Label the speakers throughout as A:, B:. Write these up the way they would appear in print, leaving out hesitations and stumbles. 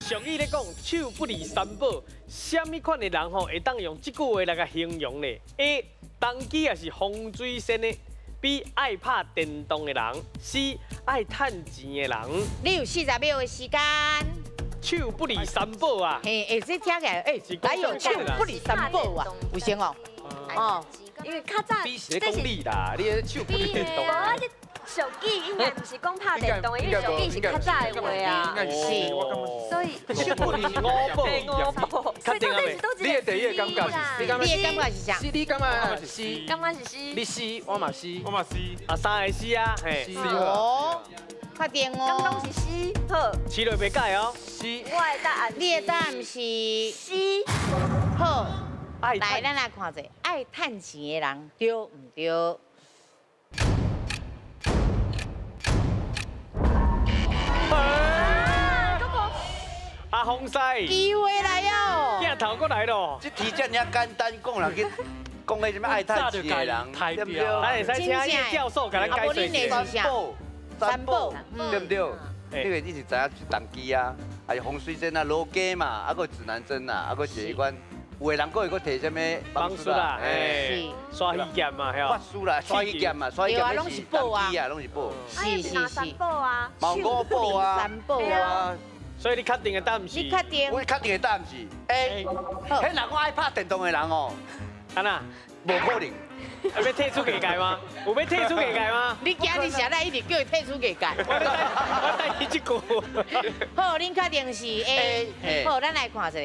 A: 俗语咧讲手不离三宝，什么款的人吼会当用这句话来甲形容呢 ？A. 当机也是风水先的 ；B. 爱拍电动的人；C. 爱趁钱的人。
B: 你有40秒的时间。
A: 手不离三宝啊！
B: 嘿，这听起来，哪有手不离三宝啊？有先哦。哦，
C: 因为较早
A: 比是咧讲你啦，你的手不离电动。
C: 手机应该不是讲拍电动的，因为手机是较早的话啊。
B: 是，
C: 所以
A: 手不离五宝。
C: 所以到底是都
D: 你的第一个感觉是，
B: 你的感觉是啥？
D: 你感觉是 C，
C: 感觉是 C，
D: 你 C， 我嘛 C，
E: 我嘛是。
A: 啊，三个 C 啊，嘿。
B: 哦，快点
C: 刚刚
B: 哦。
C: 是 C， 好，
A: 试落袂改哦。
D: C，
C: 我的答案，
B: 你的答案是
C: C，
B: 好。
A: 爱
B: 来，咱来看者，爱趁钱的人对唔对？
A: 阿洪西，
B: 机会来哦！
A: 镜头过来咯。
F: 这题这尔简单讲啦，去讲迄什么爱趁钱的人，对不对？
A: 咱会使请叶教授给咱解释
F: 三宝，
B: 三宝，
F: 对不对？这个你是知影当机啊，还有风水针啊、罗家嘛，啊个指南针啊，啊个一款，有的人佫会佫摕什么
A: 帮助啦，
B: 是
A: 刷鱼剑嘛，嘿
F: 法术啦、刷鱼剑嘛，刷鱼剑
B: 拢是宝啊，
F: 拢是宝。
B: 是是是，
C: 宝啊，
F: 毛五宝啊，
B: 三宝啊，
A: 所以你确定的答案是？
B: 你确定？
F: 我确定的答案是 A。迄人讲爱拍电动的人哦，
A: 安娜，
F: 无可能。
A: 要退出给改吗？有要退出给改吗？
B: 你今日写来一直叫伊退出给改。
A: 我带你一句。
B: 好，恁确定是 A。好，咱来看一下，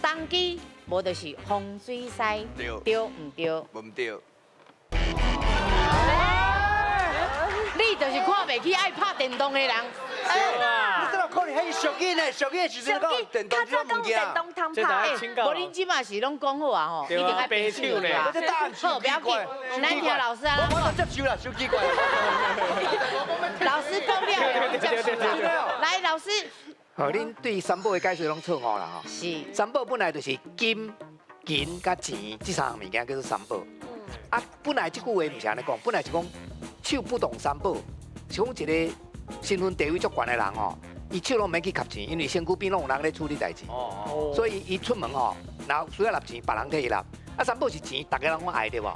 B: 当机无就是风水师，对唔对？
F: 唔对。
B: 你就是看袂起爱拍电动的人。
F: 你怎么可能？迄俗语呢？俗语是讲电动这种物件。
C: 电动汤
A: 这大
C: 拍
A: 家，请教。
B: 无恁即马是拢讲好啊吼，一定爱白手呢。
F: 这答案
B: 好，不要紧，咱听老师啊。
F: 我接受啦，手机怪。
B: 老师讲了，来，老师。
D: 好，恁对三宝的解释拢错误啦吼。
B: 是。
D: 三宝本来就是金、银、甲钱这三样物件叫做三宝。啊，本来这句话唔是安尼讲，本来是讲手不动三宝，是讲一个身份地位足悬的人吼，伊手拢免去吸钱，因为身躯边拢有人咧处理代志。
F: 哦。
D: 所以伊出门吼，然后需要纳钱，别人替伊纳。啊，三宝是钱，大家拢爱对无？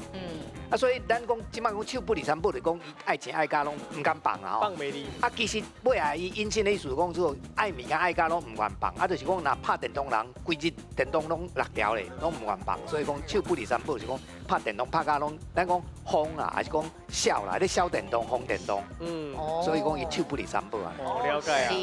D: 啊，所以咱讲即摆讲手不离三宝，就讲伊爱钱爱家拢唔敢放啊吼。
A: 放美丽。
D: 啊，其实尾下伊引申的意思讲，说爱物件爱家拢唔愿放，啊，就是讲若拍电动人，规日电动拢6条咧，拢唔愿放，所以讲手不离三宝，是讲拍电动拍家拢，咱讲风啦，还是讲笑啦，咧小电动、风电动，所以讲伊手不离三宝啊。
A: 哦，了解啊。